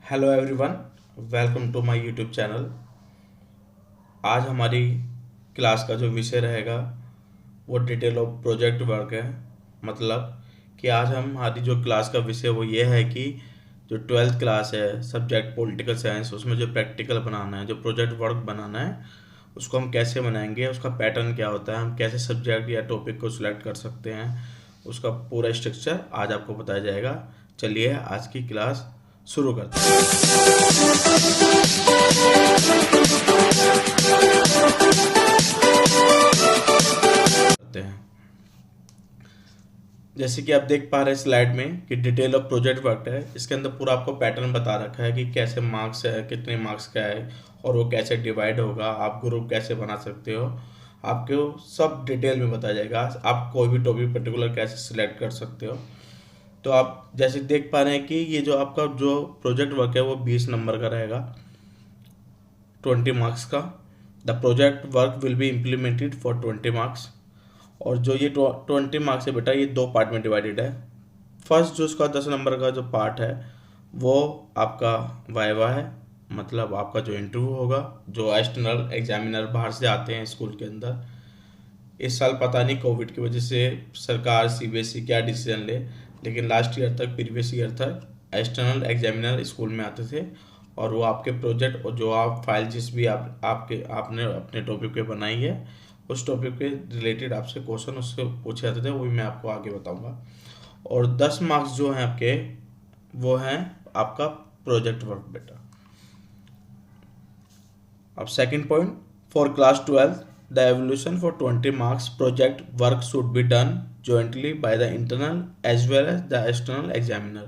Hello everyone, welcome to my YouTube channel. आज हमारी class का जो विषय रहेगा वो डिटेल ऑफ प्रोजेक्ट वर्क है। मतलब कि आज हमारी जो क्लास का विषय वो ये है कि जो ट्वेल्थ क्लास है, सब्जेक्ट पॉलिटिकल साइंस, उसमें जो प्रैक्टिकल बनाना है, जो प्रोजेक्ट वर्क बनाना है, उसको हम कैसे बनाएंगे, उसका पैटर्न क्या होता है, हम कैसे सब्जेक्ट या टॉपिक को सिलेक्ट कर सकते हैं, उसका पूरा स्ट्रक्चर आज आपको बताया जाएगा। चलिए आज की क्लास शुरू करते हैं। जैसे कि आप देख पा रहे हैं स्लाइड में कि डिटेल ऑफ प्रोजेक्ट वर्क है। इसके अंदर पूरा आपको पैटर्न बता रखा है कि कैसे मार्क्स है, कितने मार्क्स का है और वो कैसे डिवाइड होगा, आप ग्रुप कैसे बना सकते हो, आपको सब डिटेल में बताया जाएगा। आप कोई भी टॉपिक पर्टिकुलर कैसे सिलेक्ट कर सकते हो। तो आप जैसे देख पा रहे हैं कि ये जो आपका जो प्रोजेक्ट वर्क है वो 20 नंबर का रहेगा, 20 मार्क्स का। The project work will be implemented for 20 marks. और जो ये 20 मार्क्स है बेटा, ये दो पार्ट में डिवाइडेड है। फर्स्ट जो उसका 10 नंबर का जो पार्ट है वो आपका वाइवा है, मतलब आपका जो इंटरव्यू होगा, जो एक्सटर्नल एग्जामिनर बाहर से आते हैं स्कूल के अंदर। इस साल पता नहीं कोविड की वजह से सरकार सीबीएसई क्या डिसीजन ले, लेकिन लास्ट ईयर तक, प्रीवियस ईयर तक एक्सटर्नल एग्जामिनर स्कूल में आते थे और वो आपके प्रोजेक्ट और जो आप फाइल जिस भी आपने अपने टॉपिक पे बनाई है उस टॉपिक के रिलेटेड आपसे क्वेश्चन उससे पूछे जाते थे, वो भी मैं आपको आगे बताऊंगा। और 10 मार्क्स जो हैं आपके वो हैं आपका प्रोजेक्ट वर्क बेटा। अब second point, for class 12 the evolution for 20 marks project work should be done jointly by the internal as well as the external examiner।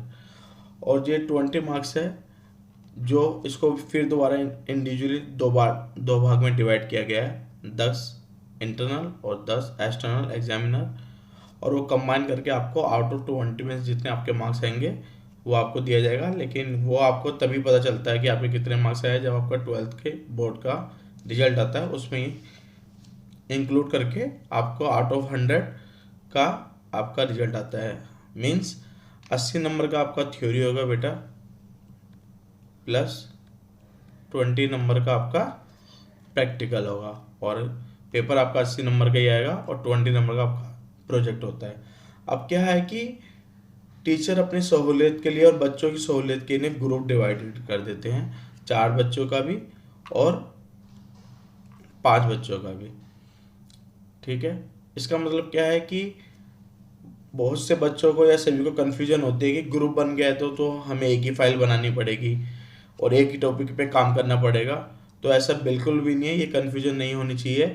और ये 20 मार्क्स है जो इसको फिर दोबारा इंडिविजुअली दो भाग में डिवाइड किया गया है, 10 इंटरनल और 10 एक्सटर्नल एग्जामिनर। और वो कंबाइन करके आपको आउट ऑफ 20 में जितने आपके मार्क्स आएंगे वो आपको दिया जाएगा। लेकिन वो आपको तभी पता चलता है कि आपके कितने मार्क्स आए जब आपका 12th के बोर्ड का रिजल्ट आता है, उसमें इंक्लूड करके आपको आउट ऑफ 100 का आपका रिजल्ट आता है। मीन्स 80 नंबर का आपका थ्योरी होगा बेटा, प्लस 20 नंबर का आपका प्रैक्टिकल होगा। और पेपर आपका 80 नंबर का ही आएगा और 20 नंबर का आपका प्रोजेक्ट होता है। अब क्या है कि टीचर अपनी सहूलियत के लिए और बच्चों की सहूलियत के लिए ग्रुप डिवाइडेड कर देते हैं, 4 बच्चों का भी और 5 बच्चों का भी। ठीक है, इसका मतलब क्या है कि बहुत से बच्चों को या सभी को कन्फ्यूजन होती है कि ग्रुप बन गया है तो हमें एक ही फाइल बनानी पड़ेगी और एक ही टॉपिक पे काम करना पड़ेगा। तो ऐसा बिल्कुल भी नहीं है, ये कन्फ्यूजन नहीं होनी चाहिए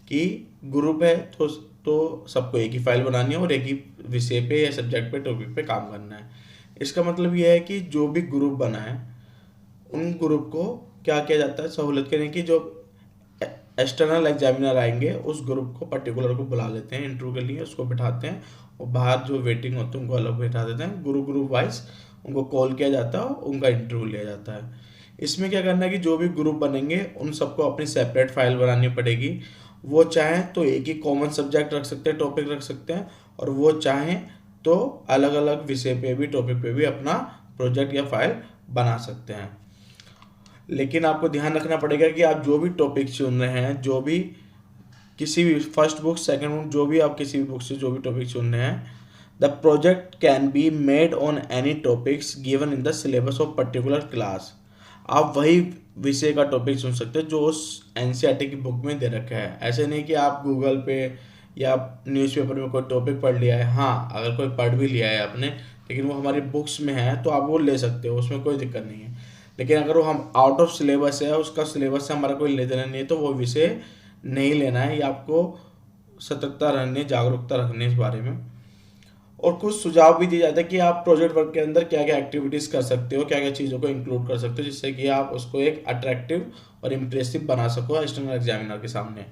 कि ग्रुप है तो सबको एक ही फाइल बनानी है और एक ही विषय पे या सब्जेक्ट पे टॉपिक पे काम करना है। इसका मतलब ये है कि जो भी ग्रुप बना है उन ग्रुप को क्या किया जाता है, सहूलत करने की जो एक्सटर्नल एग्जामिनर आएंगे उस ग्रुप को पर्टिकुलर को बुला लेते हैं इंटरव्यू के लिए, उसको बिठाते हैं और बाहर जो वेटिंग होती है उनको अलग बिठा देते हैं। ग्रुप वाइज उनको कॉल किया जाता है, उनका इंटरव्यू लिया जाता है। इसमें क्या करना है कि जो भी ग्रुप बनेंगे उन सबको अपनी सेपरेट फाइल बनानी पड़ेगी। वो चाहें तो एक ही कॉमन सब्जेक्ट रख सकते हैं, टॉपिक रख सकते हैं, और वो चाहें तो अलग अलग विषय पे भी, टॉपिक पे भी अपना प्रोजेक्ट या फाइल बना सकते हैं। लेकिन आपको ध्यान रखना पड़ेगा कि आप जो भी टॉपिक चुन रहे हैं, जो भी किसी भी फर्स्ट बुक, सेकंड बुक, जो भी आप किसी भी बुक से जो भी टॉपिक चुन रहे हैं, the project can be made on any topics given in the syllabus of particular class. आप वही विषय का टॉपिक चुन सकते हैं जो उस एनसीईआरटी की बुक में दे रखा है। ऐसे नहीं कि आप गूगल पे या न्यूज़पेपर में कोई टॉपिक पढ़ लिया है। हाँ, अगर कोई पढ़ भी लिया है आपने लेकिन वो हमारी बुक्स में है तो आप वो ले सकते हो, उसमें कोई दिक्कत नहीं है। लेकिन अगर वो हम आउट ऑफ सिलेबस है, उसका सिलेबस से हमारा कोई ले देना नहीं है, तो वो विषय नहीं लेना है। ये आपको सतर्कता रहनी, जागरूकता रखनी इस बारे में। और कुछ सुझाव भी दिए जाते हैं कि आप प्रोजेक्ट वर्क के अंदर क्या क्या एक्टिविटीज़ कर सकते हो, क्या क्या चीज़ों को इंक्लूड कर सकते हो जिससे कि आप उसको एक अट्रैक्टिव और इम्प्रेसिव बना सको एक्सटर्नल एग्जामिनर के सामने।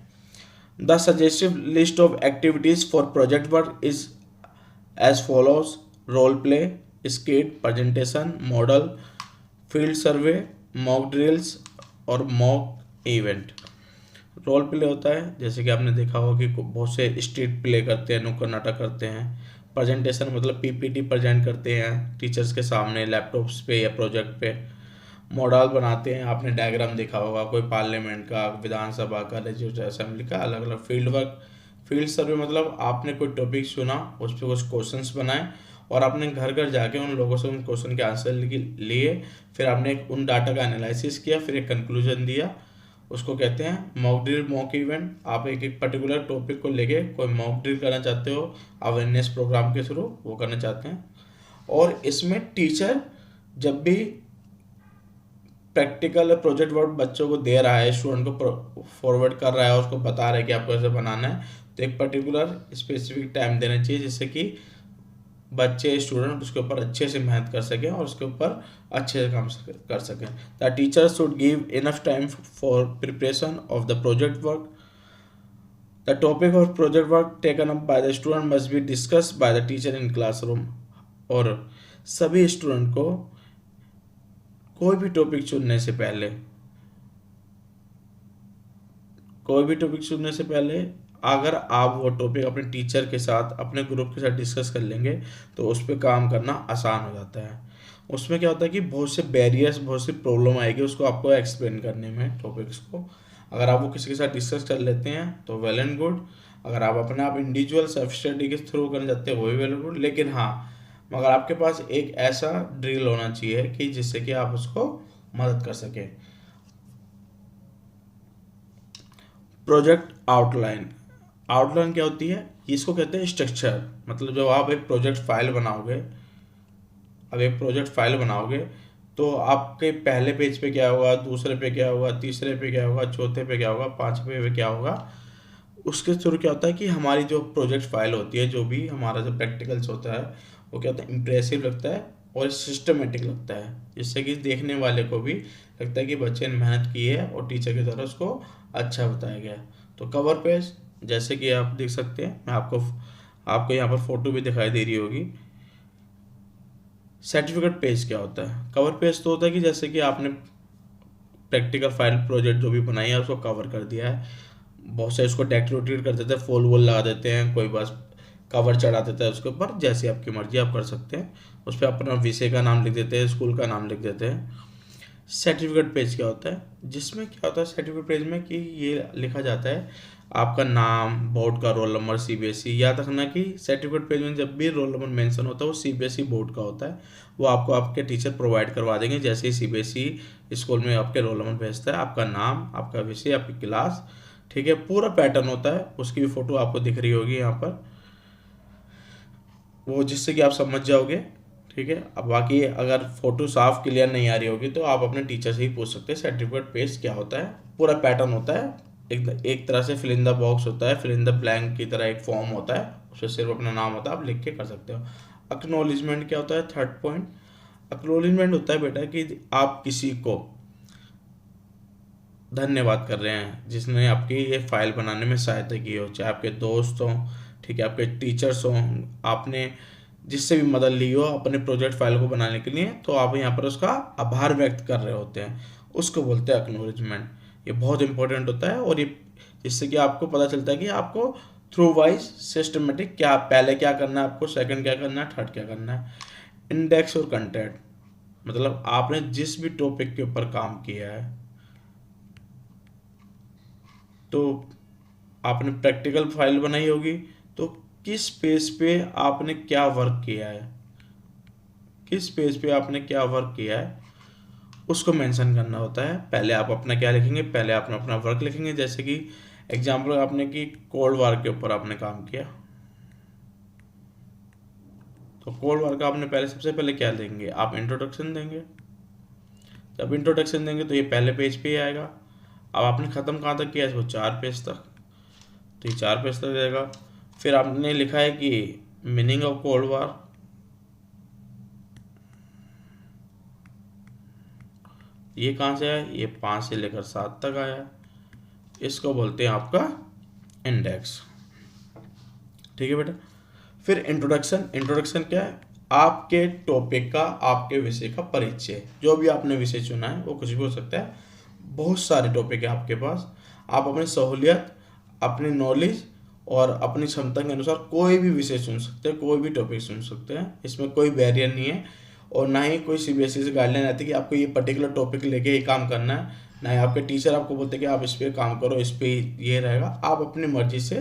The suggestive list of activities for project work is as follows: role play, skit, presentation, model, field survey, mock drills और मॉक इवेंट। रोल प्ले होता है जैसे कि आपने देखा होगा कि बहुत से स्ट्रीट प्ले करते हैं, नुक्कड़ नाटक करते हैं। प्रेजेंटेशन मतलब पीपीटी प्रेजेंट करते हैं टीचर्स के सामने लैपटॉप्स पे या प्रोजेक्ट पे। मॉडल बनाते हैं, आपने डायग्राम देखा होगा, कोई पार्लियामेंट का, विधानसभा का, लेजिस्लेटिव असेंबली का, अलग अलग फील्ड सर्वे मतलब आपने कोई टॉपिक चुना, उस पर कुछ क्वेश्चंस बनाए और आपने घर घर जाके उन लोगों से उन क्वेश्चन के आंसर लिए, फिर आपने उन डाटा का एनालिसिस किया, फिर एक कंक्लूजन दिया, उसको कहते हैं मॉक ड्रिल, मॉक इवेंट। आप एक पर्टिकुलर टॉपिक को लेके कोई मॉक ड्रिल करना चाहते हो अवेयरनेस प्रोग्राम के थ्रू, वो करना चाहते हैं। और इसमें टीचर जब भी प्रैक्टिकल प्रोजेक्ट वर्क बच्चों को दे रहा है, स्टूडेंट को फॉरवर्ड कर रहा है और उसको बता रहा है कि आपको ऐसे बनाना है, तो एक पर्टिकुलर स्पेसिफिक टाइम देना चाहिए जिससे कि बच्चे स्टूडेंट उसके ऊपर अच्छे से मेहनत कर सकें और उसके ऊपर अच्छे से काम कर सकें। The teacher should give enough time for preparation of the project work. The topic of project work taken up by the student must be discussed by the teacher in classroom. और सभी स्टूडेंट को कोई भी topic चुनने से पहले अगर आप वो टॉपिक अपने टीचर के साथ, अपने ग्रुप के साथ डिस्कस कर लेंगे तो उस पर काम करना आसान हो जाता है। उसमें क्या होता है कि बहुत से बैरियर्स, बहुत सी प्रॉब्लम आएगी उसको आपको एक्सप्लेन करने में टॉपिक्स को। अगर आप वो किसी के साथ डिस्कस कर लेते हैं तो वेल एंड गुड। अगर आप अपने आप इंडिविजुअल सेल्फ स्टडी के थ्रू करना चाहते हैं वो भी वेल एंड गुड। लेकिन हाँ, मगर आपके पास एक ऐसा ड्रिल होना चाहिए कि जिससे कि आप उसको मदद कर सकें। Project outline. आउटलाइन क्या होती है? इसको कहते हैं स्ट्रक्चर। मतलब जब आप एक प्रोजेक्ट फाइल बनाओगे, तो आपके पहले पेज पे क्या होगा, दूसरे पे क्या होगा, तीसरे पे क्या होगा, चौथे पे क्या होगा, पांचवे पे क्या होगा। उसके थ्रू क्या होता है कि हमारी जो प्रोजेक्ट फाइल होती है, जो भी हमारा जो प्रैक्टिकल्स होता है, वो क्या होता है, इम्प्रेसिव लगता है और सिस्टमेटिक लगता है, जिससे कि देखने वाले को भी लगता है कि बच्चे ने मेहनत की है और टीचर की तरह उसको अच्छा बताया गया। तो कवर पेज जैसे कि आप देख सकते हैं, मैं आपको यहाँ पर फोटो भी दिखाई दे रही होगी। सर्टिफिकेट पेज क्या होता है? कवर पेज तो होता है कि जैसे कि आपने प्रैक्टिकल फाइल प्रोजेक्ट जो भी बनाई है उसको कवर कर दिया है। बहुत से इसको डेकोरेट कर देते हैं, फूल वूल लगा देते हैं, कोई बस कवर चढ़ा देता है उसके ऊपर, जैसे आपकी मर्जी आप कर सकते हैं। उस पर अपना विषय का नाम लिख देते हैं, स्कूल का नाम लिख देते हैं। सर्टिफिकेट पेज क्या होता है? जिसमें क्या होता है सर्टिफिकेट पेज में कि ये लिखा जाता है आपका नाम, बोर्ड का रोल नंबर, सीबीएसई। याद रखना कि सर्टिफिकेट पेज में जब भी रोल नंबर मेंशन होता है वो सीबीएसई बोर्ड का होता है। वो आपको आपके टीचर प्रोवाइड करवा देंगे जैसे ही सीबीएसई स्कूल में आपके रोल नंबर भेजता है। आपका नाम, आपका विषय, आपकी क्लास, ठीक है, पूरा पैटर्न होता है। उसकी भी फोटो आपको दिख रही होगी यहाँ पर, वो जिससे कि आप समझ जाओगे, ठीक है। अब बाकी अगर फोटो साफ क्लियर नहीं आ रही होगी तो आप अपने टीचर से ही पूछ सकते हैं सर्टिफिकेट पेज क्या होता है। पूरा पैटर्न होता है, एक तरह से फिल इन द बॉक्स होता है, फिल इन द ब्लैंक की तरह एक फॉर्म होता है, उसमें सिर्फ अपना नाम होता है, आप लिख के कर सकते हो। एक्नॉलेजमेंट क्या होता है? थर्ड पॉइंट, एक्नॉलेजमेंट होता है बेटा कि आप किसी को धन्यवाद कर रहे हैं जिसने आपकी ये फाइल बनाने में सहायता की हो, चाहे आपके दोस्त हों, ठीक है, आपके टीचर्स हों, आपने जिससे भी मदद ली हो अपने प्रोजेक्ट फाइल को बनाने के लिए, तो आप यहाँ पर उसका आभार व्यक्त कर रहे होते हैं, उसको बोलते हैं एक्नॉलेजमेंट। ये बहुत इंपॉर्टेंट होता है और ये जिससे कि आपको पता चलता है कि आपको थ्रू वाइज सिस्टमेटिक क्या पहले क्या करना है, आपको सेकंड क्या करना है, थर्ड क्या करना है। इंडेक्स और कंटेंट मतलब आपने जिस भी टॉपिक के ऊपर काम किया है, तो आपने प्रैक्टिकल फाइल बनाई होगी, तो किस पेज पे आपने क्या वर्क किया है, किस पेज पे आपने क्या वर्क किया है, उसको मेंशन करना होता है। पहले आप अपना क्या लिखेंगे, पहले आप अपना वर्क लिखेंगे। जैसे कि एग्जाम्पल आपने कि कोल्ड वार के ऊपर आपने काम किया, तो कोल्ड वार का आपने पहले सबसे पहले क्या देंगे, आप इंट्रोडक्शन देंगे। जब इंट्रोडक्शन देंगे तो ये पहले पेज पे ही आएगा। अब आपने ख़त्म कहाँ तक किया है, इसको 4 पेज तक, तो ये 4 पेज तक जाएगा। फिर आपने लिखा है कि मीनिंग ऑफ कोल्ड वार, ये कहाँ से आया, ये 5 से लेकर 7 तक आया, इसको बोलते हैं आपका इंडेक्स, ठीक है बेटा। फिर इंट्रोडक्शन, इंट्रोडक्शन क्या है, आपके टॉपिक का, आपके विषय का परिचय। जो भी आपने विषय चुना है वो कुछ भी हो सकता है, बहुत सारे टॉपिक है आपके पास, आप अपनी सहूलियत, अपनी नॉलेज और अपनी क्षमता के अनुसार कोई भी विषय चुन सकते हैं, कोई भी टॉपिक चुन सकते हैं, इसमें कोई बैरियर नहीं है। और ना ही कोई सीबीएसई से गाइडलाइन आती है कि आपको ये पर्टिकुलर टॉपिक लेके ही काम करना है, ना ही आपके टीचर आपको बोलते हैं कि आप इस पे काम करो, इस पे ये रहेगा। आप अपनी मर्जी से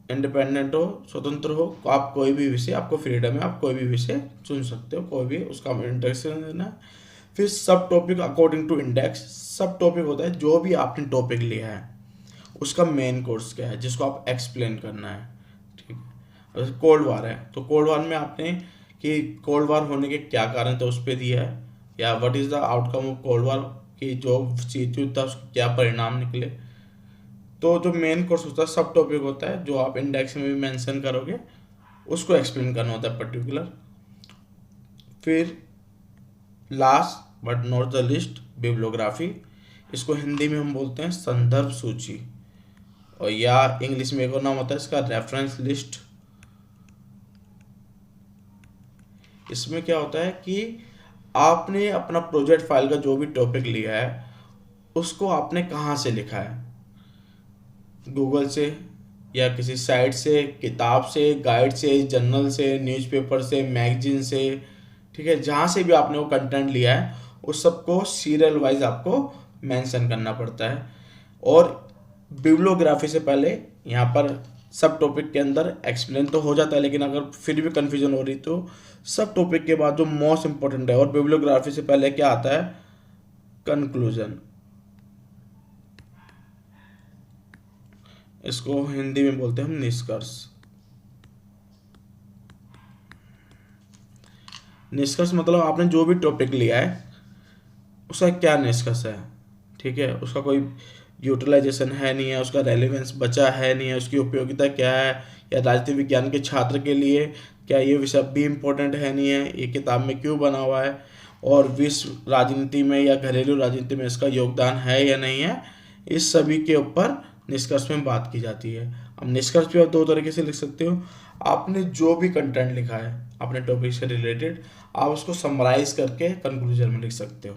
इंडिपेंडेंट हो, स्वतंत्र हो, आप कोई भी विषय, आपको फ्रीडम है, आप कोई भी विषय चुन सकते हो, कोई भी उसका इंट्रोडक्शन देना है। फिर सब टॉपिक अकॉर्डिंग टू इंडेक्स। सब टॉपिक होता है जो भी आपने टॉपिक लिया है उसका मेन कोर्स क्या है जिसको आप एक्सप्लेन करना है, ठीक है। कोल्ड वार है तो कोल्ड वार में आपने कि कोल्ड वार होने के क्या कारण थे उस पर दिया है, या what is the outcome of cold war, कि जो चीज था उसके क्या परिणाम निकले। तो जो मेन कोर्स होता है सब टॉपिक होता है जो आप इंडेक्स में भी मेंशन करोगे उसको एक्सप्लेन करना होता है पर्टिकुलर। फिर last but not the list bibliography. इसको हिंदी में हम बोलते हैं संदर्भ सूची, और या इंग्लिश में एक और नाम होता है इसका रेफरेंस लिस्ट। इसमें क्या होता है कि आपने अपना प्रोजेक्ट फाइल का जो भी टॉपिक लिया है उसको आपने कहाँ से लिखा है, गूगल से या किसी साइट से, किताब से, गाइड से, जर्नल से, न्यूज़पेपर से, मैगजीन से, ठीक है। जहाँ से भी आपने वो कंटेंट लिया है उस सबको सीरियल वाइज आपको मेंशन करना पड़ता है। और बिब्लियोग्राफी से पहले यहाँ पर सब टॉपिक के अंदर एक्सप्लेन तो हो जाता है, लेकिन अगर फिर भी कन्फ्यूजन हो रही तो सब टॉपिक के बाद जो मोस्ट इंपॉर्टेंट है और बिब्लियोग्राफी से पहले क्या आता है, कंक्लूजन। इसको हिंदी में बोलते हैं हम निष्कर्ष। निष्कर्ष मतलब आपने जो भी टॉपिक लिया है उसका क्या निष्कर्ष है, ठीक है। उसका कोई यूटिलाइजेशन है नहीं है, उसका रेलेवेंस बचा है नहीं है, उसकी उपयोगिता क्या है, या राजनीति विज्ञान के छात्र के लिए क्या ये विषय भी इम्पोर्टेंट है नहीं है, ये किताब में क्यों बना हुआ है, और विश्व राजनीति में या घरेलू राजनीति में इसका योगदान है या नहीं है। इस सभी के ऊपर निष्कर्ष में बात की जाती है। अब निष्कर्ष भी आप दो तरीके से लिख सकते हो। आपने जो भी कंटेंट लिखा है अपने टॉपिक से रिलेटेड आप उसको समराइज करके कंक्लूजन में लिख सकते हो,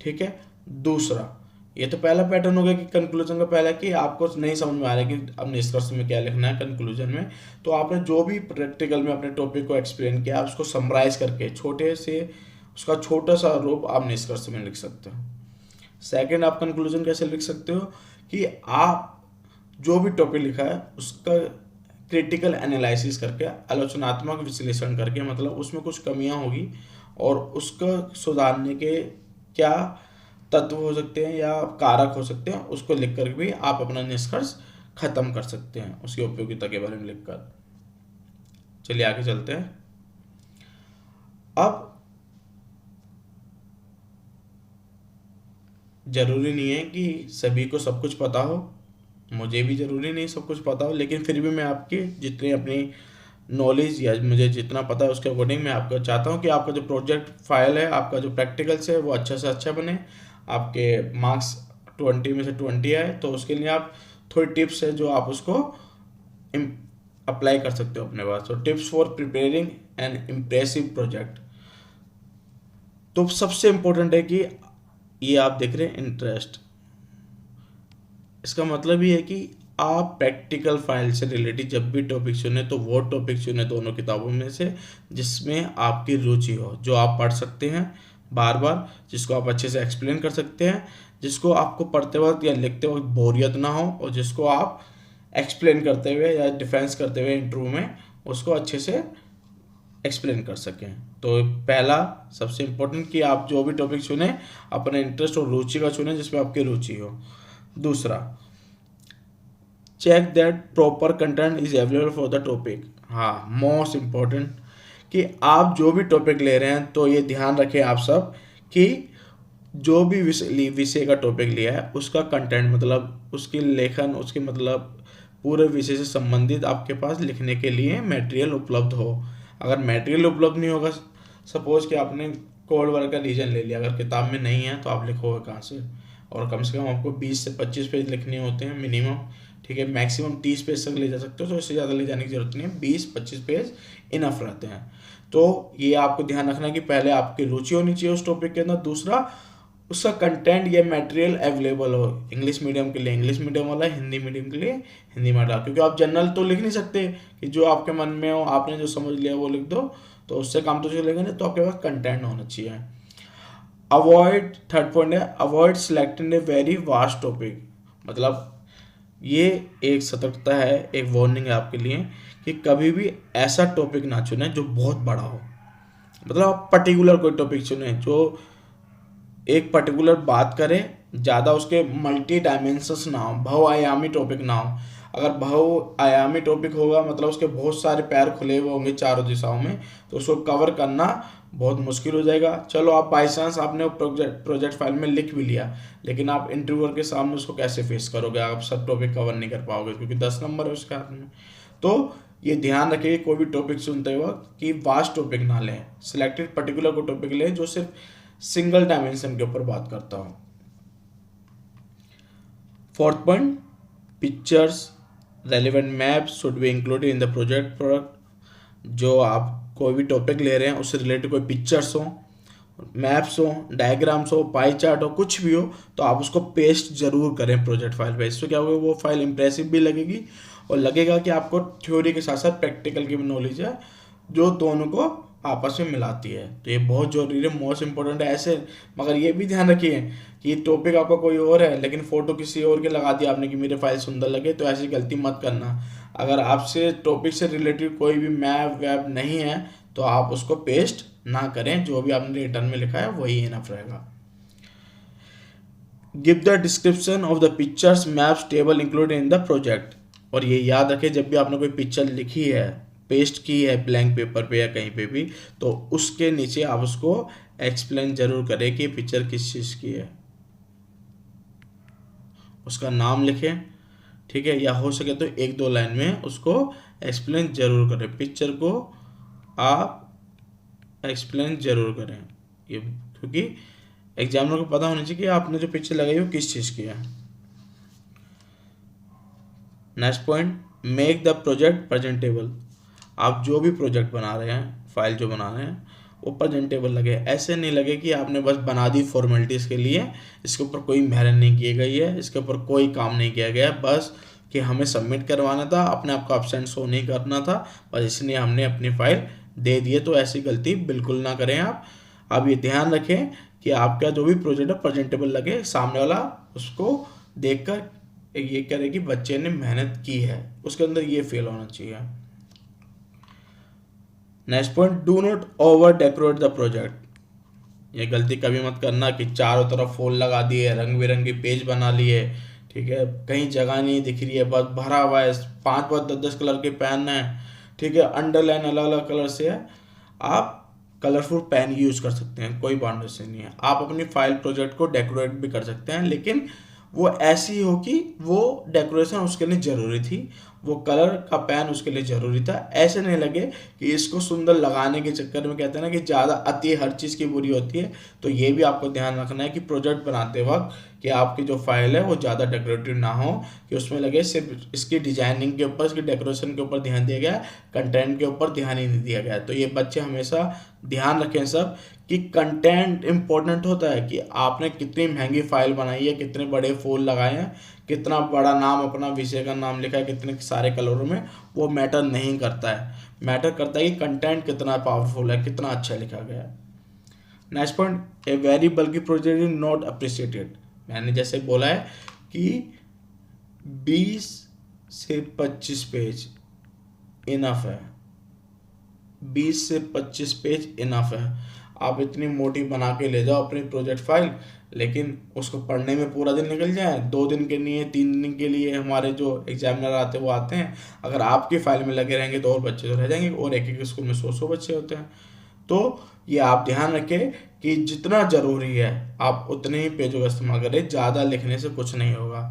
ठीक है। दूसरा, ये तो पहला पैटर्न हो गया कि कंक्लूजन का पहला कि आपको नहीं समझ में आ रहा है कि अब निष्कर्ष में क्या लिखना है कंक्लूजन में, तो आपने जो भी प्रैक्टिकल में अपने टॉपिक को एक्सप्लेन किया आप उसको समराइज करके छोटे से उसका छोटा सा रूप आप निष्कर्ष में लिख सकते हो। सेकंड, आप कंक्लूजन कैसे लिख सकते हो कि आप जो भी टॉपिक लिखा है उसका क्रिटिकल एनालिसिस करके, आलोचनात्मक विश्लेषण करके, मतलब उसमें कुछ कमियां होगी और उसको सुधारने के क्या तत्व हो सकते हैं या कारक हो सकते हैं उसको लिख कर भी आप अपना निष्कर्ष खत्म कर सकते हैं उसकी उपयोगिता के बारे में लिखकर। चलिए आगे चलते हैं। अब जरूरी नहीं है कि सभी को सब कुछ पता हो, मुझे भी जरूरी नहीं सब कुछ पता हो, लेकिन फिर भी मैं आपकी जितनी अपनी नॉलेज या मुझे जितना पता है उसके अकॉर्डिंग मैं आपको चाहता हूँ कि आपका जो प्रोजेक्ट फाइल है, आपका जो प्रैक्टिकल्स है वो अच्छा से अच्छा बने, आपके मार्क्स 20 में से 20 आए। तो उसके लिए आप थोड़ी टिप्स है जो आप उसको अप्लाई कर सकते हो अपने पास। तो tips for preparing N impressive project. तो सबसे इम्पोर्टेंट है कि ये आप देख रहे हैं इंटरेस्ट, इसका मतलब ये है कि आप प्रैक्टिकल फाइल से रिलेटेड जब भी टॉपिक चुने तो वो टॉपिक चुने दोनों किताबों में से जिसमें आपकी रुचि हो, जो आप पढ़ सकते हैं बार बार, जिसको आप अच्छे से एक्सप्लेन कर सकते हैं, जिसको आपको पढ़ते वक्त या लिखते वक्त बोरियत ना हो, और जिसको आप एक्सप्लेन करते हुए या डिफेंस करते हुए इंटरव्यू में उसको अच्छे से एक्सप्लेन कर सकें। तो पहला सबसे इम्पोर्टेंट कि आप जो भी टॉपिक चुने अपने इंटरेस्ट और रुचि का चुने जिसमें आपकी रुचि हो। दूसरा, check that proper content is available for the topic. हाँ, मोस्ट इम्पॉर्टेंट कि आप जो भी टॉपिक ले रहे हैं तो ये ध्यान रखें आप सब कि जो भी विषय का टॉपिक लिया है उसका कंटेंट मतलब उसकी लेखन, उसके मतलब पूरे विषय से संबंधित आपके पास लिखने के लिए मटेरियल उपलब्ध हो। अगर मटेरियल उपलब्ध नहीं होगा, सपोज कि आपने कोल्ड वार का रीजन ले लिया, अगर किताब में नहीं है तो आप लिखोगे कहाँ से। और कम से कम आपको 20 से 25 पेज लिखने होते हैं मिनिमम, ठीक है। मैक्सिमम 30 पेज तक ले जा सकते हो, तो इससे ज़्यादा ले जाने की जरूरत नहीं है, 20-25 पेज इनफ रहते हैं। तो ये आपको ध्यान रखना है कि पहले आपकी रुचि होनी चाहिए उस टॉपिक के अंदर। दूसरा, उसका कंटेंट या मटेरियल अवेलेबल हो, इंग्लिश मीडियम के लिए इंग्लिश मीडियम वाला, हिंदी मीडियम के लिए हिंदी वाला, क्योंकि आप जनरल तो लिख नहीं सकते कि जो आपके मन में हो आपने जो समझ लिया वो लिख दो, तो उससे काम तो चलेगा नहीं, तो आपके पास कंटेंट होना चाहिए। अवॉइड, थर्ड पॉइंट है avoid selecting a very vast topic. मतलब ये एक सतर्कता है, एक वार्निंग है आपके लिए कि कभी भी ऐसा टॉपिक ना चुने जो बहुत बड़ा हो। मतलब आप पर्टिकुलर कोई टॉपिक चुने जो एक पर्टिकुलर बात करे, ज़्यादा उसके मल्टी डायमेंशंस ना हो, बहुआयामी टॉपिक ना हो। अगर बहुआयामी टॉपिक होगा मतलब उसके बहुत सारे पैर खुले हुए होंगे चारों दिशाओं में, तो उसको कवर करना बहुत मुश्किल हो जाएगा। चलो आप बाई चांस आपने वो प्रोजेक्ट फाइल में लिख भी लिया, लेकिन आप इंटरव्यूअर के सामने उसको कैसे फेस करोगे, आप सब टॉपिक कवर नहीं कर पाओगे क्योंकि 10 नंबर है उसके हाथ में। तो ये ध्यान रखिए कोई भी टॉपिक सुनते वक्त कि वास्ट टॉपिक ना लें, सिलेक्टेड पर्टिकुलर को टॉपिक लें जो सिर्फ सिंगल डायमेंशन के ऊपर बात करता हूँ। Fourth point, pictures relevant maps should be included in the project. जो आप कोई भी टॉपिक ले रहे हैं उससे रिलेटेड कोई पिक्चर्स हो, मैप्स हो, डायग्राम्स हो, पाई चार्ट हो, कुछ भी हो, तो आप उसको पेस्ट जरूर करें प्रोजेक्ट फाइल पे। इससे क्या होगा, वो फाइल इंप्रेसिव भी लगेगी और लगेगा कि आपको थ्योरी के साथ साथ प्रैक्टिकल की भी नॉलेज है जो दोनों को आपस में मिलाती है। तो ये बहुत जरूरी है, मोस्ट इंपॉर्टेंट है ऐसे। मगर ये भी ध्यान रखिए कि टॉपिक आपका कोई और है लेकिन फोटो किसी और के लगा दिया आपने कि मेरे फाइल सुंदर लगे, तो ऐसी गलती मत करना। अगर आपसे टॉपिक से रिलेटेड कोई भी मैप वैप नहीं है तो आप उसको पेस्ट ना करें, जो भी आपने रिटर्न में लिखा है वही इनफ रहेगा। Give the description of the pictures maps table included in the project. और ये याद रखें जब भी आपने कोई पिक्चर लिखी है, पेस्ट की है ब्लैंक पेपर पे या कहीं पे भी, तो उसके नीचे आप उसको एक्सप्लेन जरूर करें कि पिक्चर किस चीज़ की है, उसका नाम लिखें, ठीक है, या हो सके तो 1-2 लाइन में उसको एक्सप्लेन जरूर करें। पिक्चर को आप एक्सप्लेन जरूर करें, ये क्योंकि एग्जामिनर को पता होना चाहिए कि आपने जो पिक्चर लगाई वो किस चीज़ की है। Next point, make the project presentable. आप जो भी प्रोजेक्ट बना रहे हैं, फाइल जो बना रहे हैं, वो प्रेजेंटेबल लगे। ऐसे नहीं लगे कि आपने बस बना दी फॉर्मेलिटीज़ के लिए, इसके ऊपर कोई मेहनत नहीं की गई है, इसके ऊपर कोई काम नहीं किया गया, बस कि हमें सबमिट करवाना था, अपने आप को एब्सेंट शो नहीं करना था, बस इसलिए हमने अपनी फाइल दे दिए। तो ऐसी गलती बिल्कुल ना करें आप। आप ये ध्यान रखें कि आपका जो भी प्रोजेक्ट है प्रेजेंटेबल लगे, सामने वाला उसको देखकर ये करे कि बच्चे ने मेहनत की है, उसके अंदर ये फील होना चाहिए। Next point, do not over decorate the project. ये गलती कभी मत करना कि चारों तरफ फूल लगा दिए, रंग बिरंगे पेज बना लिए, ठीक है, कहीं जगह नहीं दिख रही है, बस भरा हुआ है, 5-10 कलर के पेन है, ठीक है, अंडरलाइन अलग अलग कलर से है। आप कलरफुल पेन यूज कर सकते हैं, कोई बाउंडेशन नहीं है। आप अपनी फाइल प्रोजेक्ट को डेकोरेट भी कर सकते हैं, लेकिन वो ऐसी हो कि वो डेकोरेशन उसके लिए ज़रूरी थी, वो कलर का पेन उसके लिए ज़रूरी था। ऐसे नहीं लगे कि इसको सुंदर लगाने के चक्कर में, कहते हैं ना कि ज़्यादा अति हर चीज़ की बुरी होती है। तो ये भी आपको ध्यान रखना है कि प्रोजेक्ट बनाते वक्त कि आपकी जो फाइल है वो ज़्यादा डेकोरेटिव ना हो, कि उसमें लगे सिर्फ इसकी डिजाइनिंग के ऊपर, इसकी डेकोरेशन के ऊपर ध्यान दिया गया, कंटेंट के ऊपर ध्यान ही नहीं दिया गया। तो ये बच्चे हमेशा ध्यान रखें सब कि कंटेंट इंपॉर्टेंट होता है, कि आपने कितनी महंगी फाइल बनाई है, कितने बड़े फूल लगाए हैं, कितना बड़ा नाम, अपना विषय का नाम लिखा है, कितने सारे कलरों में, वो मैटर नहीं करता है। मैटर करता है कि कंटेंट कितना पावरफुल है, कितना अच्छा लिखा गया है। नेक्स्ट पॉइंट, ए वेरी बल्कि प्रोजेक्ट इज नॉट अप्रिशिएटेड। मैंने जैसे बोला है कि 20 से 25 पेज इनफ है, 20 से 25 पेज इनफ है। आप इतनी मोटी बना के ले जाओ अपनी प्रोजेक्ट फाइल, लेकिन उसको पढ़ने में पूरा दिन निकल जाए, 2 दिन के लिए, 3 दिन के लिए हमारे जो एग्जामिनर आते हैं वो आते हैं, अगर आपकी फाइल में लगे रहेंगे तो और बच्चे तो रह जाएंगे, और एक एक स्कूल में 100 बच्चे होते हैं। तो ये आप ध्यान रखें कि जितना ज़रूरी है आप उतने ही पेजों का इस्तेमाल करें, ज़्यादा लिखने से कुछ नहीं होगा,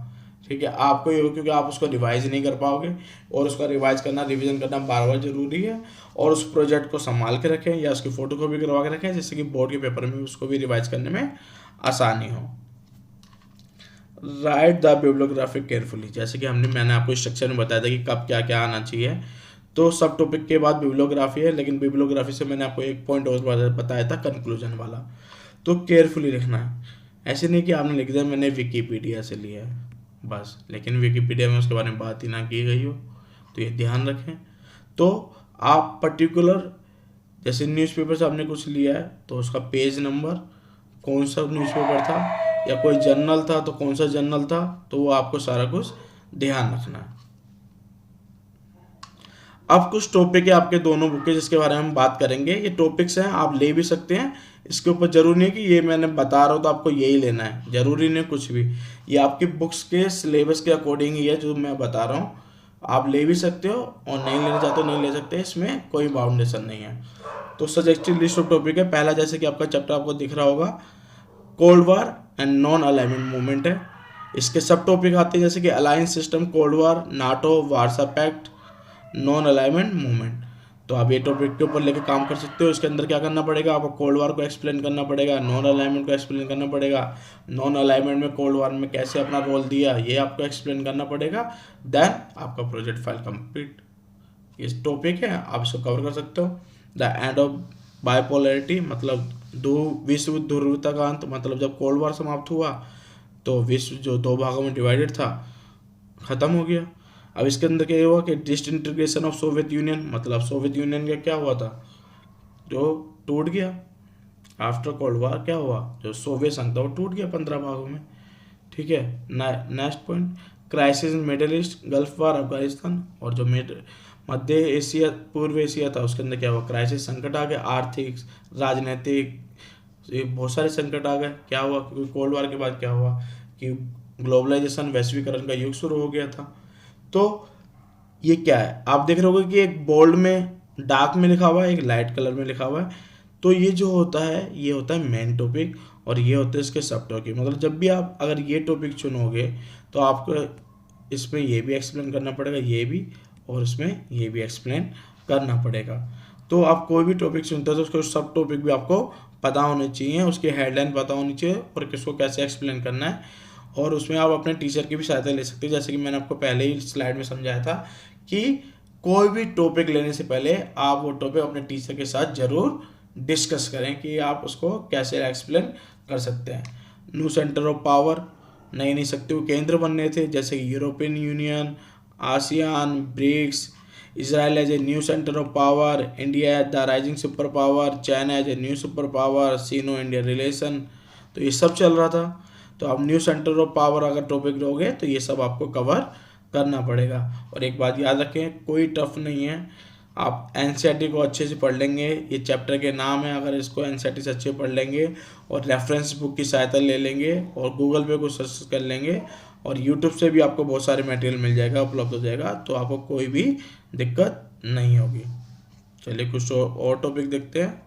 ठीक है। आपको ये हो क्योंकि आप उसको रिवाइज नहीं कर पाओगे, और उसका रिवाइज करना, रिवीजन करना बार बार जरूरी है। और उस प्रोजेक्ट को संभाल के रखें या उसकी फोटो कॉपी करवा के रखें, जिससे कि बोर्ड के पेपर में उसको भी रिवाइज करने में आसानी हो। Right the bibliography carefully. जैसे कि मैंने आपको इस सेक्शन में बताया था कि कब क्या क्या आना चाहिए, तो सब टॉपिक के बाद बिब्लियोग्राफी है, लेकिन बिब्लियोग्राफी से मैंने आपको एक पॉइंट और बताया था, कंक्लूजन वाला। तो केयरफुली लिखना है, ऐसे नहीं कि आपने लिख दिया मैंने विकीपीडिया से लिया है बस, लेकिन विकीपीडिया में उसके बारे में बात ही ना की गई हो, तो ये ध्यान रखें। तो आप पर्टिकुलर जैसे न्यूज़पेपर से आपने कुछ लिया है तो उसका पेज नंबर, कौन सा न्यूज़पेपर था, या कोई जर्नल था तो कौन सा जर्नल था, तो वो आपको सारा कुछ ध्यान रखना है। अब कुछ टॉपिक है आपके दोनों बुक के जिसके बारे में हम बात करेंगे। ये टॉपिक्स हैं, आप ले भी सकते हैं, इसके ऊपर जरूरी नहीं है कि ये मैंने बता रहा हूँ तो आपको यही लेना है, जरूरी नहीं कुछ भी। ये आपकी बुक्स के सिलेबस के अकॉर्डिंग ही है जो मैं बता रहा हूँ, आप ले भी सकते हो और नहीं लेना चाहते हो नहीं ले सकते, इसमें कोई बाउंडेशन नहीं है। तो सजेस्टेड लिस्ट ऑफ टॉपिक है। पहला जैसे कि आपका चैप्टर आपको दिख रहा होगा, cold war and non alignment movement है। इसके सब टॉपिक आते हैं जैसे कि alliance system, cold war, NATO, Warsaw pact, non alignment movement. तो आप ये टॉपिक के ऊपर लेके काम कर सकते हो। इसके अंदर क्या करना पड़ेगा, आपको कोल्ड वार को एक्सप्लेन करना पड़ेगा, नॉन अलाइनमेंट को एक्सप्लेन करना पड़ेगा, नॉन अलाइनमेंट में कोल्ड वार में कैसे अपना रोल दिया ये आपको एक्सप्लेन करना पड़ेगा। देन आपका प्रोजेक्ट फाइल कंप्लीट। ये टॉपिक है, आप इसको कवर कर सकते हो। द एंड ऑफ बाइपोलैरिटी, मतलब विश्व ध्रुवीयता का अंत, मतलब जब कोल्ड वार समाप्त हुआ तो विश्व जो दो भागों में डिवाइडेड था खत्म हो गया। अब इसके अंदर क्या हुआ कि डिसइंटीग्रेशन ऑफ सोवियत यूनियन, मतलब सोवियत यूनियन का क्या हुआ था, जो टूट गया। आफ्टर कोल्ड वार क्या हुआ, जो सोवियत संघ था वो टूट गया 15 भागों में। ठीक है। Next point, crisis in Middle East, Gulf War, Afghanistan, और जो मध्य एशिया, पूर्व एशिया था उसके अंदर क्या हुआ, क्राइसिस, संकट आ गया, आर्थिक, राजनीतिक, ये बहुत सारे संकट आ गए। क्या हुआ, क्योंकि कोल्ड वार के बाद क्या हुआ कि ग्लोबलाइजेशन, वैश्वीकरण का युग शुरू हो गया था। तो ये क्या है, आप देख रहे होगे कि एक बोल्ड में डार्क में लिखा हुआ है, एक लाइट कलर में लिखा हुआ है। तो ये जो होता है ये होता है मेन टॉपिक, और ये होते हैं इसके सब टॉपिक। मतलब जब भी आप अगर ये टॉपिक चुनोगे तो आपको इसमें ये भी एक्सप्लेन करना पड़ेगा, ये भी, और इसमें ये भी एक्सप्लेन करना पड़ेगा। तो आप कोई भी टॉपिक चुनते हो तो उसको सब टॉपिक भी आपको पता होने चाहिए, उसकी हेडलाइन पता होनी चाहिए और किसको कैसे एक्सप्लेन करना है। और उसमें आप अपने टीचर की भी सहायता ले सकते हैं, जैसे कि मैंने आपको पहले ही स्लाइड में समझाया था कि कोई भी टॉपिक लेने से पहले आप वो टॉपिक अपने टीचर के साथ जरूर डिस्कस करें कि आप उसको कैसे एक्सप्लेन कर सकते हैं। न्यू सेंटर ऑफ पावर, नई नई शक्तियों के केंद्र बनने थे, जैसे कि European Union, ASEAN, BRICS, Israel as a new center of power, India as the rising super power, China as a new super power, Sino India relation, तो ये सब चल रहा था। तो आप न्यू सेंटर ऑफ पावर अगर टॉपिक लोगे तो ये सब आपको कवर करना पड़ेगा। और एक बात याद रखें, कोई टफ नहीं है, आप एनसीईआरटी को अच्छे से पढ़ लेंगे, ये चैप्टर के नाम है, अगर इसको एनसीईआरटी से अच्छे पढ़ लेंगे और रेफरेंस बुक की सहायता ले लेंगे और गूगल पे कुछ सर्च कर लेंगे और यूट्यूब से भी आपको बहुत सारे मटेरियल मिल जाएगा, उपलब्ध हो जाएगा, तो आपको कोई भी दिक्कत नहीं होगी। चलिए कुछ और टॉपिक देखते हैं।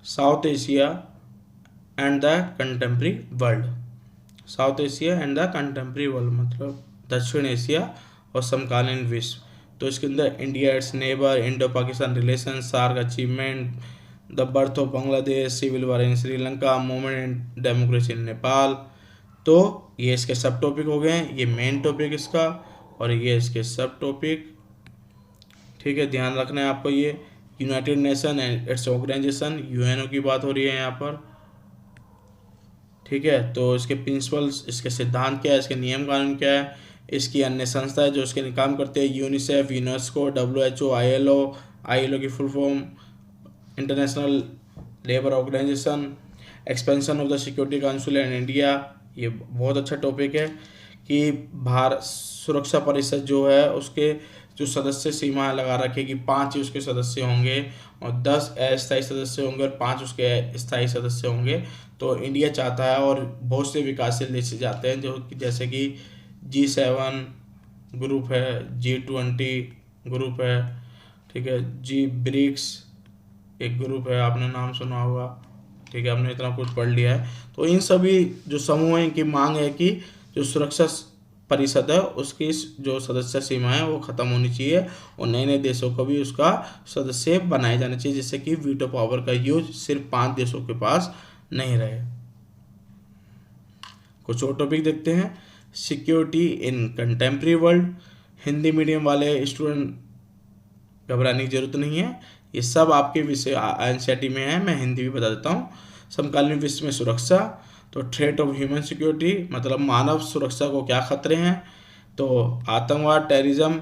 South Asia and the contemporary world, South Asia and the contemporary world मतलब दक्षिण एशिया और समकालीन विश्व। तो इसके अंदर India its neighbour, Indo Pakistan relation, SAARC achievement, the birth of Bangladesh, civil war in Sri Lanka, movement in democracy in Nepal. तो ये इसके सब टॉपिक हो गए हैं, ये मेन टॉपिक इसका और ये इसके सब टॉपिक। ठीक है, ध्यान रखना है आपको। ये United Nation and its organisation, UNO की बात हो रही है यहाँ पर। ठीक है, तो इसके प्रिंसिपल्स, इसके सिद्धांत क्या है, इसके नियम कानून क्या है, इसकी अन्य संस्थाएं जो इसके काम करते हैं, यूनिसेफ, यूनेस्को, WHO, आईएलओ की full form International Labour Organisation, expansion of the Security Council in India. ये बहुत अच्छा टॉपिक है कि भारत सुरक्षा परिषद जो है उसके जो सदस्य सीमा लगा रखे कि 5 ही उसके सदस्य होंगे और 10 अस्थायी सदस्य होंगे और 5 उसके स्थायी सदस्य होंगे। तो इंडिया चाहता है और बहुत से विकासशील देश जाते हैं जो कि जैसे कि G7 ग्रुप है, G20 ग्रुप है, ठीक है, ब्रिक्स एक ग्रुप है, आपने नाम सुना होगा। ठीक है, आपने इतना कुछ पढ़ लिया है। तो इन सभी जो समूह हैं इनकी मांग है कि जो सुरक्षा परिषद है उसकी जो सदस्य सीमा है वो ख़त्म होनी चाहिए और नए नए देशों को भी उसका सदस्य बनाए जाने चाहिए, जिससे कि वीटो पावर का यूज सिर्फ 5 देशों के पास नहीं रहे। कुछ और टॉपिक देखते हैं। Security in contemporary world, Hindi medium वाले स्टूडेंट घबराने की जरूरत नहीं है, ये सब आपके विषय एनसीईआरटी में है। मैं हिंदी भी बता देता हूँ। समकालीन विश्व में सुरक्षा, तो थ्रेट ऑफ ह्यूमन सिक्योरिटी मतलब मानव सुरक्षा को क्या खतरे हैं, तो आतंकवाद, terrorism,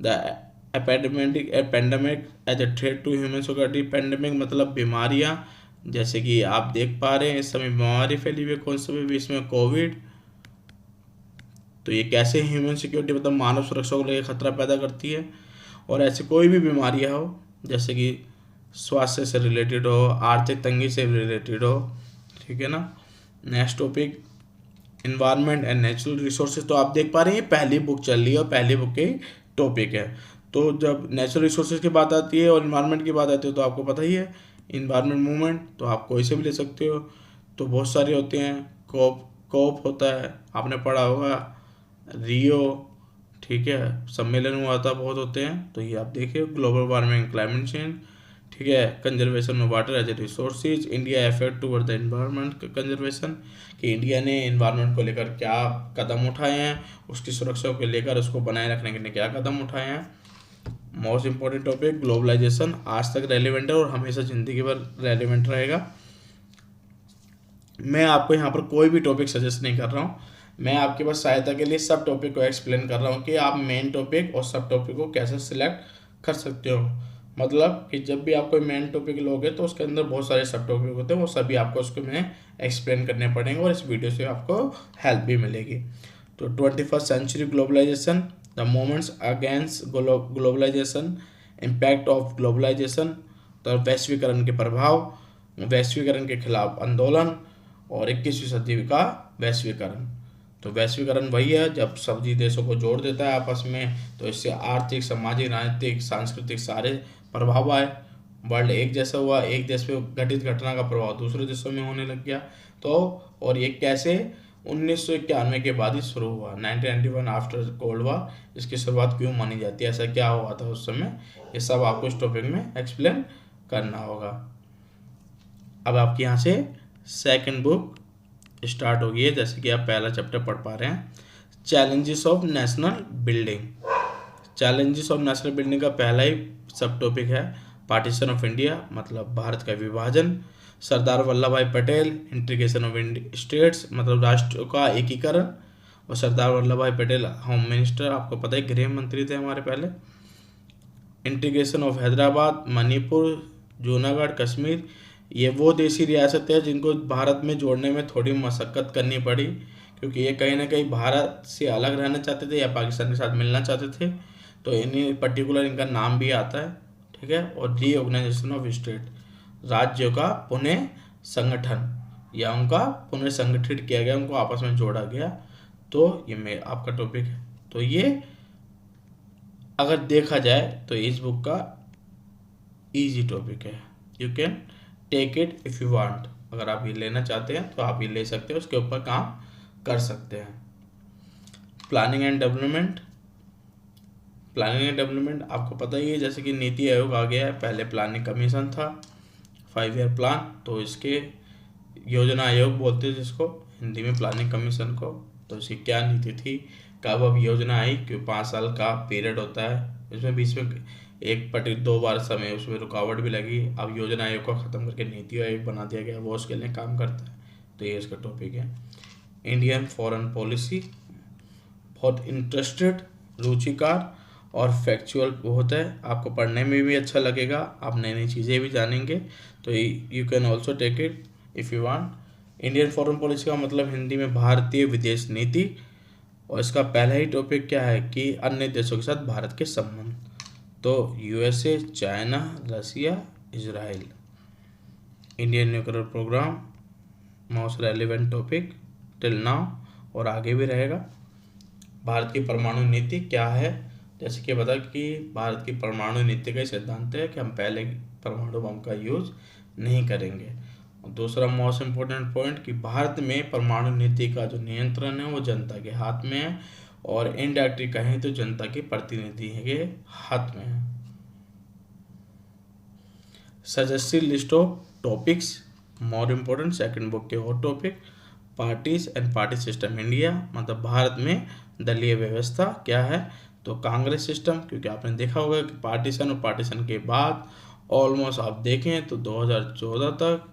the pandemic as a threat to human security. Pandemic मतलब बीमारियां, जैसे कि आप देख पा रहे हैं इस समय बीमारी फैली हुई है, कौन सा भी, इसमें कोविड। तो ये कैसे ह्यूमन सिक्योरिटी मतलब मानव सुरक्षा को लेकर खतरा पैदा करती है। और ऐसे कोई भी बीमारियां हो, जैसे कि स्वास्थ्य से रिलेटेड हो, आर्थिक तंगी से रिलेटेड हो, ठीक है ना। Next topic environment and natural resources. तो आप देख पा रहे हैं पहली बुक चल रही है और पहली बुक के टॉपिक है। तो जब नेचुरल रिसोर्सेज की बात आती है और इन्वायरमेंट की बात आती है तो आपको पता ही है इन्वायरमेंट मूवमेंट, तो आप कोई से भी ले सकते हो, तो बहुत सारे होते हैं। कोप कोप होता है, आपने पढ़ा होगा, रियो, ठीक है, सम्मेलन हुआ था, बहुत होते हैं। तो ये आप देखिए, ग्लोबल वार्मिंग, क्लाइमेट चेंज, ठीक है, conservation of water as a resources, India effort toward the environment conservation, कि इंडिया ने एनवायरनमेंट को लेकर क्या कदम उठाए हैं, उसकी सुरक्षा को लेकर उसको बनाए रखने के लिए क्या कदम उठाए हैं। मोस्ट इंपॉर्टेंट टॉपिक ग्लोबलाइजेशन, आज तक रेलिवेंट है और हमेशा ज़िंदगी भर रेलिवेंट रहेगा। मैं आपको यहाँ पर कोई भी टॉपिक सजेस्ट नहीं कर रहा हूँ, मैं आपके पास सहायता के लिए सब टॉपिक को एक्सप्लेन कर रहा हूँ कि आप मेन टॉपिक और सब टॉपिक को कैसे सिलेक्ट कर सकते हो। मतलब कि जब भी आप कोई मेन टॉपिक लोगे तो उसके अंदर बहुत सारे सब टॉपिक होते हैं, वो सभी आपको उसको में एक्सप्लेन करने पड़ेंगे और इस वीडियो से आपको हेल्प भी मिलेगी। तो 21st century globalisation, the movements against globalisation, impact of globalisation, तो वैश्वीकरण के प्रभाव, वैश्वीकरण के खिलाफ आंदोलन और 21वीं सदी का वैश्वीकरण। तो वैश्वीकरण वही है जब सभी देशों को जोड़ देता है आपस में, तो इससे आर्थिक, सामाजिक, राजनीतिक, सांस्कृतिक सारे प्रभाव आए। वर्ल्ड एक जैसा हुआ, एक देश पे घटित घटना का प्रभाव दूसरे देशों में होने लग गया। तो और ये कैसे 1991 के बाद ही शुरू हुआ, 1991 आफ्टर कोल्ड वॉर, इसकी शुरुआत क्यों मानी जाती है, ऐसा क्या हुआ था उस समय, ये सब आपको इस टॉपिक में एक्सप्लेन करना होगा। अब आपके यहाँ से सेकंड बुक स्टार्ट हो गई है, जैसे कि आप पहला चैप्टर पढ़ पा रहे हैं, challenges of national building. Challenges of national building का पहला ही सब टॉपिक है पार्टीशन ऑफ इंडिया, मतलब भारत का विभाजन। सरदार वल्लभ भाई पटेल, इंटीग्रेशन ऑफ स्टेट्स, मतलब राष्ट्र का एकीकरण। और सरदार वल्लभ भाई पटेल होम मिनिस्टर, आपको पता है गृह मंत्री थे हमारे पहले। इंटीग्रेशन ऑफ हैदराबाद, मणिपुर, जूनागढ़, कश्मीर, ये वो देशी रियासतें हैं जिनको भारत में जोड़ने में थोड़ी मशक्क़त करनी पड़ी, क्योंकि ये कहीं ना कहीं भारत से अलग रहना चाहते थे या पाकिस्तान के साथ मिलना चाहते थे। तो इन्हीं पर्टिकुलर इनका नाम भी आता है, ठीक है। और रीऑर्गेनाइजेशन ऑफ स्टेट, राज्यों का पुनः संगठन या उनका पुनः संगठित किया गया, उनको आपस में जोड़ा गया। तो ये आपका टॉपिक है। तो ये अगर देखा जाए तो इस बुक का इजी टॉपिक है, you can take it if you want. अगर आप ये लेना चाहते हैं तो आप ये ले सकते हो, उसके ऊपर काम कर सकते हैं। Planning and development, planning and development आपको पता ही है, जैसे कि नीति आयोग आ गया है, पहले प्लानिंग कमीशन था, 5 ईयर प्लान, तो इसके योजना आयोग बोलते थे जिसको हिंदी में प्लानिंग कमीशन को। तो इसकी क्या नीति थी, कब अब योजना आई, क्यों 5 साल का पीरियड होता है, इसमें बीच में एक 2 बार समय उसमें रुकावट भी लगी। अब योजना आयोग को ख़त्म करके नीति आयोग बना दिया गया, वो उसके लिए काम करता है। तो ये इसका टॉपिक है। इंडियन फॉरेन पॉलिसी, बहुत इंटरेस्टेड, रुचिकार और फैक्चुअल होता है, आपको पढ़ने में भी अच्छा लगेगा, आप नई नई चीज़ें भी जानेंगे। तो you can also take it if you want. Indian foreign policy का मतलब हिंदी में भारतीय विदेश नीति, और इसका पहला ही टॉपिक क्या है कि अन्य देशों के साथ भारत के संबंध। तो USA, China, Russia, Israel. Indian nuclear programme, most relevant topic till now और आगे भी रहेगा। भारत की परमाणु नीति क्या है, जैसे कि बता कि भारत की परमाणु नीति का सिद्धांत है कि हम पहले परमाणु बम का यूज नहीं करेंगे। और दूसरा मोस्ट इम्पोर्टेंट पॉइंट कि भारत में परमाणु नीति का जो नियंत्रण है वो जनता के हाथ में है, और इनडायरेक्टली कहें तो जनता के प्रतिनिधि के हाथ में है। Suggested list of topics, more important second book के और topic, parties and party system India, मतलब भारत में दलीय व्यवस्था क्या है। तो कांग्रेस सिस्टम, क्योंकि आपने देखा होगा कि पार्टीशन और पार्टीशन के बाद ऑलमोस्ट आप देखें तो 2014 तक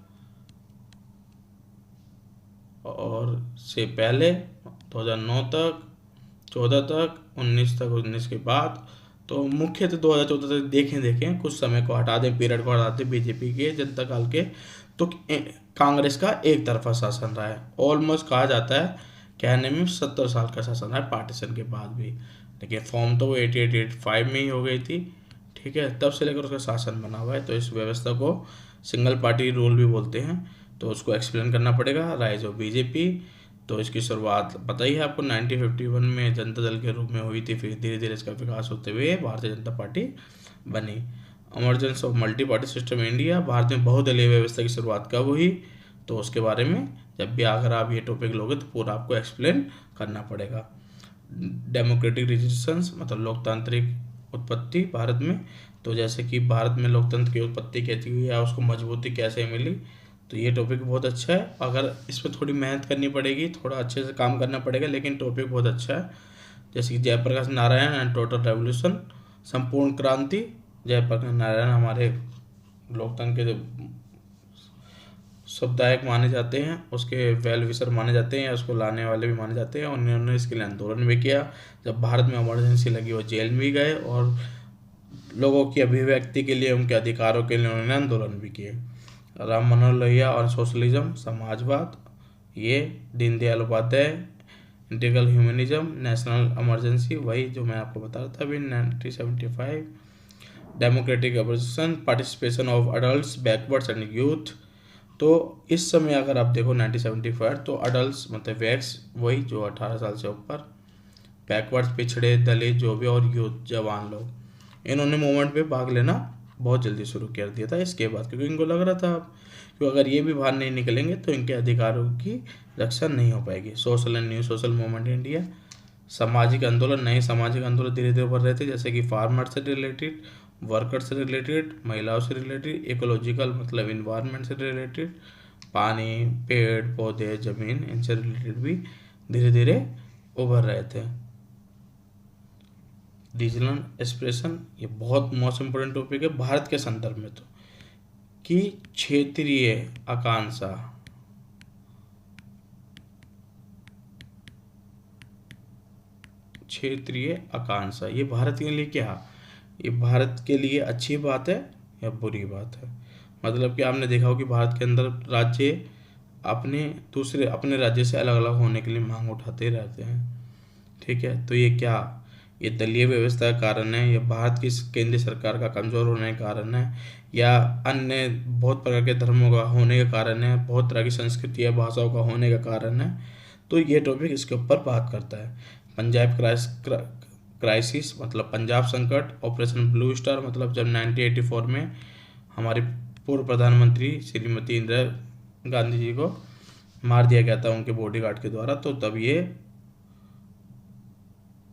और से पहले 2009 तक, 14 तक, 19 तक, 19 के बाद, तो मुख्यतः 2014 तक देखें कुछ समय को हटा दें, पीरियड को हटा दें बीजेपी के जनता काल के, तो कांग्रेस का एक तरफा शासन रहा है। ऑलमोस्ट कहा जाता है कहने में 70 साल का शासन रहा है पार्टीशन के बाद भी, लेकिन फॉर्म तो वो 88-85 में ही हो गई थी। ठीक है, तब से लेकर उसका शासन बना हुआ है। तो इस व्यवस्था को सिंगल पार्टी रूल भी बोलते हैं। तो उसको एक्सप्लेन करना पड़ेगा। राइज ऑफ बीजेपी, तो इसकी शुरुआत पता ही है आपको 1951 में जनता दल के रूप में हुई थी, फिर धीरे धीरे इसका विकास होते हुए भारतीय जनता पार्टी बनी। Emergence of multi party system India, Bharat में बहुदलीय व्यवस्था की शुरुआत कब हुई, तो उसके बारे में जब भी अगर आप ये टॉपिक लोगे तो पूरा आपको एक्सप्लेन करना पड़ेगा। डेमोक्रेटिक रेजिस्टेंस मतलब लोकतांत्रिक उत्पत्ति भारत में, तो जैसे कि भारत में लोकतंत्र की उत्पत्ति कैसी हुई या उसको मजबूती कैसे मिली, तो ये टॉपिक बहुत अच्छा है। अगर इस पर थोड़ी मेहनत करनी पड़ेगी, थोड़ा अच्छे से काम करना पड़ेगा, लेकिन टॉपिक बहुत अच्छा है। जैसे कि Jayaprakash Narayan and total revolution, संपूर्ण क्रांति, जयप्रकाश नारायण हमारे लोकतंत्र के जो शब्दायक माने जाते हैं, उसके वेल विशर माने जाते हैं, या उसको लाने वाले भी माने जाते हैं। और उन्होंने इसके लिए आंदोलन भी किया। जब भारत में इमरजेंसी लगी वो जेल में भी गए और लोगों की अभिव्यक्ति के लिए, उनके अधिकारों के लिए उन्होंने आंदोलन भी किए। राम मनोहर लोहिया और सोशलिज्म समाजवाद, ये Deendayal Upadhyaya integral humanism, national emergency, वही जो मैं आपको बता रहा था अभी 1975। Democratic opposition, participation of adult backwards and youth, तो इस समय अगर आप देखो 1975 तो अडल्ट मतलब वैक्स वही जो 18 साल से ऊपर, बैकवर्ड्स पिछड़े दलित जो भी, और यूथ जवान लोग, इन्होंने मूवमेंट पे भाग लेना बहुत जल्दी शुरू कर दिया था इसके बाद, क्योंकि इनको लग रहा था कि अगर ये भी बाहर नहीं निकलेंगे तो इनके अधिकारों की रक्षा नहीं हो पाएगी। Social and new social movement India, सामाजिक आंदोलन, नए सामाजिक आंदोलन धीरे धीरे उभर रहे थे, जैसे कि फार्मर से रिलेटेड, वर्कर से रिलेटेड, महिलाओं से रिलेटेड, इकोलॉजिकल मतलब इन्वायरमेंट से रिलेटेड, पानी, पेड़ पौधे, जमीन, इनसे रिलेटेड भी धीरे धीरे उभर रहे थे। रीजनल एक्सप्रेशन, ये बहुत मोस्ट इम्पोर्टेंट टॉपिक है भारत के संदर्भ में, तो कि क्षेत्रीय आकांक्षा, क्षेत्रीय आकांक्षा ये भारत के लिए क्या, ये भारत के लिए अच्छी बात है या बुरी बात है। मतलब कि आपने देखा हो कि भारत के अंदर राज्य अपने राज्य से अलग अलग होने के लिए मांग उठाते रहते हैं। ठीक है, तो ये क्या, ये दलीय व्यवस्था का कारण है, या भारत की केंद्रीय सरकार का कमज़ोर होने के कारण है, या अन्य बहुत प्रकार के धर्मों का होने के कारण है, बहुत तरह की संस्कृति या भाषाओं का होने का कारण है। तो ये टॉपिक इसके ऊपर बात करता है। पंजाब क्राइसिस मतलब पंजाब संकट, ऑपरेशन ब्लू स्टार मतलब जब 1984 में हमारी पूर्व प्रधानमंत्री श्रीमती इंदिरा गांधी जी को मार दिया गया था उनके बॉडीगार्ड के द्वारा, तो तब ये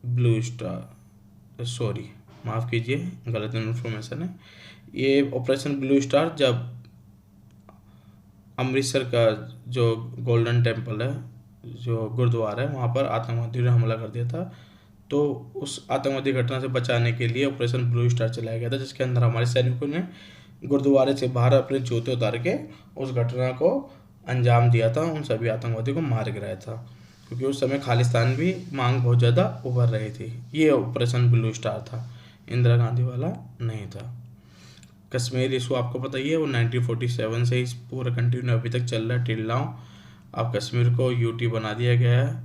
ब्लू स्टार, सॉरी माफ़ कीजिए गलत इन्फॉर्मेशन है, ये ऑपरेशन ब्लू स्टार जब अमृतसर का जो गोल्डन टेम्पल है, जो गुरुद्वारा है, वहाँ पर आतंकवादियों ने हमला कर दिया था। तो उस आतंकवादी घटना से बचाने के लिए ऑपरेशन ब्लू स्टार चलाया गया था, जिसके अंदर हमारे सैनिकों ने गुरुद्वारे से बाहर अपने जूते उतार के उस घटना को अंजाम दिया था, उन सभी आतंकवादियों को मार गिराया था, क्योंकि उस समय खालिस्तान भी मांग बहुत ज़्यादा उभर रही थी। ये ऑपरेशन ब्लू स्टार था, इंदिरा गांधी वाला नहीं था। कश्मीर इशू आपको पता ही है, वो 1947 से ही पूरा कंटिन्यू अभी तक चल रहा है टिल नाउ। अब कश्मीर को यूटी बना दिया गया है,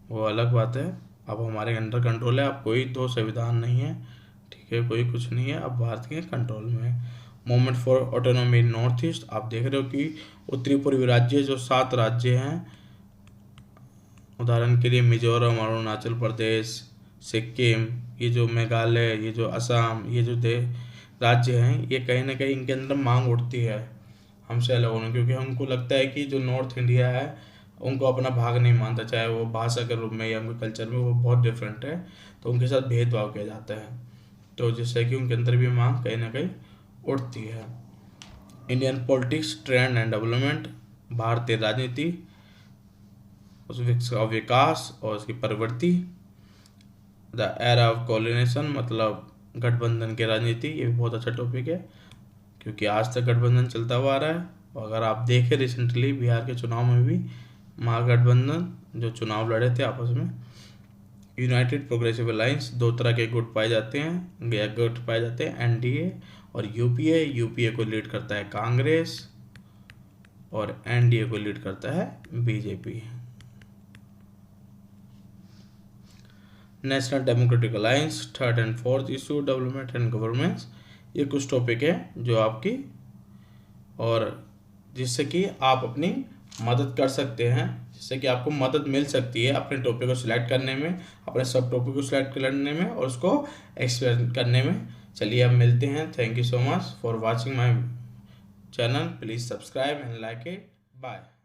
वो अलग बात है, अब हमारे अंडर कंट्रोल है, अब कोई दो संविधान नहीं है, ठीक है, कोई कुछ नहीं है, अब भारत के कंट्रोल में है। Movement for autonomy in north east, आप देख रहे हो कि उत्तरी पूर्वी राज्य जो 7 राज्य हैं, उदाहरण के लिए मिजोरम, अरुणाचल प्रदेश, सिक्किम, ये जो मेघालय, ये जो असम, ये जो राज्य हैं, ये कहीं ना कहीं इनके अंदर मांग उठती है हमसे अलग होने, क्योंकि हमको लगता है कि जो नॉर्थ इंडिया है उनको अपना भाग नहीं मानता, चाहे वो भाषा के रूप में या उनके कल्चर में वो बहुत डिफरेंट है, तो उनके साथ भेदभाव किया जाता है, तो जिससे कि उनके अंदर भी मांग कहीं ना कहीं उठती है। Indian politics trend and development, भारतीय राजनीति, उसका विकास और उसकी प्रवृत्ति, द एरा ऑफ कोलिनेशन मतलब गठबंधन की राजनीति, ये भी बहुत अच्छा टॉपिक है क्योंकि आज तक गठबंधन चलता हुआ आ रहा है। और अगर आप देखें रिसेंटली बिहार के चुनाव में भी महागठबंधन जो चुनाव लड़े थे आपस में, यूनाइटेड प्रोग्रेसिव अलायंस, दो तरह के गुट पाए जाते हैं, गुट पाए जाते हैं, एनडीए और यूपीए। यूपीए को लीड करता है कांग्रेस और एनडीए को लीड करता है BJP. National democratic alliance, third and fourth issue, development and governance, ये कुछ टॉपिक है जो आपकी और जिससे कि आप अपनी मदद कर सकते हैं, जिससे कि आपको मदद मिल सकती है अपने टॉपिक को सिलेक्ट करने में, अपने सब टॉपिक को सिलेक्ट करने में और उसको एक्सप्लेन करने में। चलिए अब मिलते हैं। Thank you so much for watching my channel. Please subscribe and like it. Bye.